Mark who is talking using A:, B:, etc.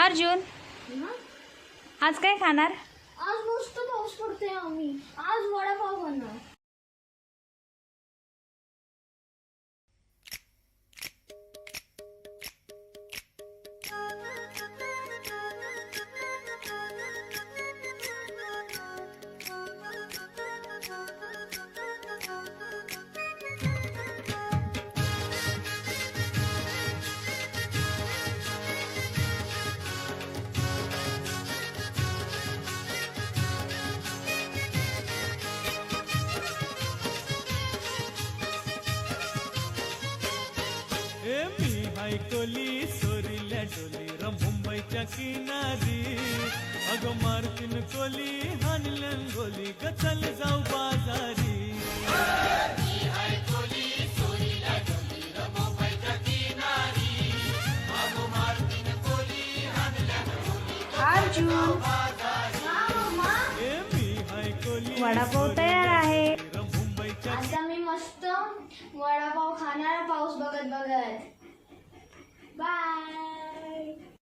A: अर्जुन, आज काय खाणार?
B: आज मस्त पाऊस पडतोय, आम्ही आज वडापाव खाणार.
C: मी हायकोली सोरील्या डोली र मुंबईच्या किनारी. अगं मारतीन कोली हानलन गोली ग चल जाऊ बाजारी.
A: अर्जुन,
C: मी हायकोली
A: वडापाव तयार आहे.
C: र मुंबईच्या
B: आता मी मस्त वडापाव खाणार पाऊस बघत बघत. बाय.